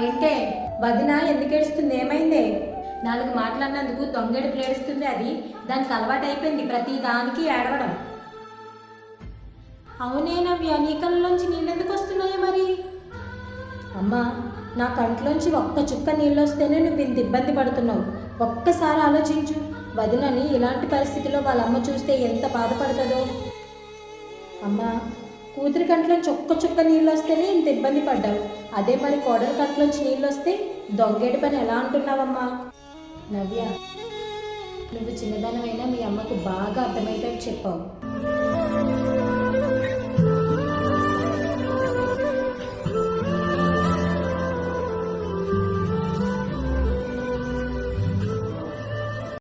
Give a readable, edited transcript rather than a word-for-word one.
ఏంటే వదిన ఎందుకు ఏడుస్తుంది? ఏమైందే? నాలుగు మాట్లాడినందుకు దొంగెడుపులు ఏడుస్తుంది. అది దానికి అలవాటు అయిపోయింది ప్రతి దానికి ఏడవడం. అవునే నవ్య, నీ కళ్ళలోంచి నీళ్ళు ఎందుకు వస్తున్నాయో మరి? అమ్మా, నా కంట్లోంచి ఒక్క చుక్క నీళ్ళు వస్తేనే నువ్వు ఇంత ఇబ్బంది పడుతున్నావు. ఒక్కసారి ఆలోచించు, వదినని ఇలాంటి పరిస్థితిలో వాళ్ళ అమ్మ చూస్తే ఎంత బాధపడుతుందో. అమ్మా, కూతురి కంట్లోంచి ఒక్క చుక్క నీళ్ళు వస్తేనే ఇంత ఇబ్బంది పడ్డావు. అదే మరి కోడలి కంట్లోంచి నీళ్ళు వస్తే దొంగేటి పని ఎలా అంటున్నావమ్మా? నవ్య, నువ్వు చిన్నదానమైనా మీ అమ్మకు బాగా అర్థమయ్యేటట్టు చెప్పావు.